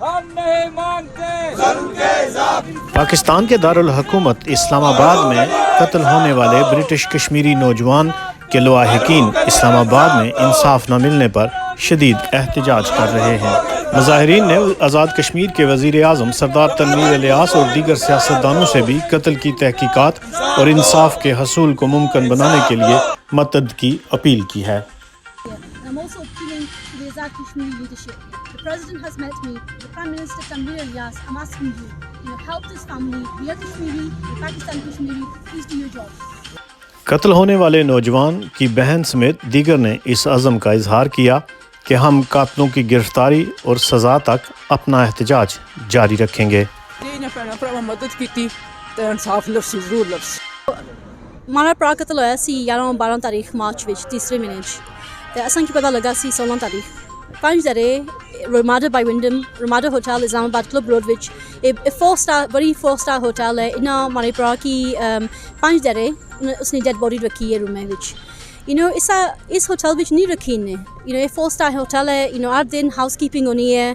ہم نہیں مانتے پاکستان کے دارالحکومت اسلام آباد میں قتل ہونے والے برٹش کشمیری نوجوان کے لواحقین اسلام آباد میں انصاف نہ ملنے پر شدید احتجاج کر رہے ہیں۔ مظاہرین نے آزاد کشمیر کے وزیر اعظم سردار تنویر الیاس اور دیگر سیاستدانوں سے بھی قتل کی تحقیقات اور انصاف کے حصول کو ممکن بنانے کے لیے مدد کی اپیل کی ہے۔ I'm also appealing to the Azad Kashmiri leadership. The President has met me. The Prime Minister Tنویر Ilyas, I'm asking you, help this family. We are Kashmiri, we Pakistan Kashmiri. Please do your job. قتل ہونے والے نوجوان کی بہن سمیت دیگر نے اس عزم کا اظہار کیا کہ ہم قاتلوں کی گرفتاری اور سزا تک اپنا احتجاج جاری رکھیں گے۔ مدد کی انصاف لفظ ضرور لفظ ہمارا پرا قتل ہوا سی 11-12 تاریخ مارچ وچ تیسرے مہینے تے اساں کی پتہ لگا سی 16 تاریخ 5 درے رماڈا بائی ونڈم رماڈا ہوٹل اسلام آباد club road which a 4 star hotel ہے انہاں ہمارے پرا کی 5 درے اس نے ڈیڈ باڈی رکھی ہے روم وچ اس ہوٹل وچ نہیں رکھی نے 4 سٹار ہوٹل ہے ہر دن ہاؤس کیپنگ ہونی ہے۔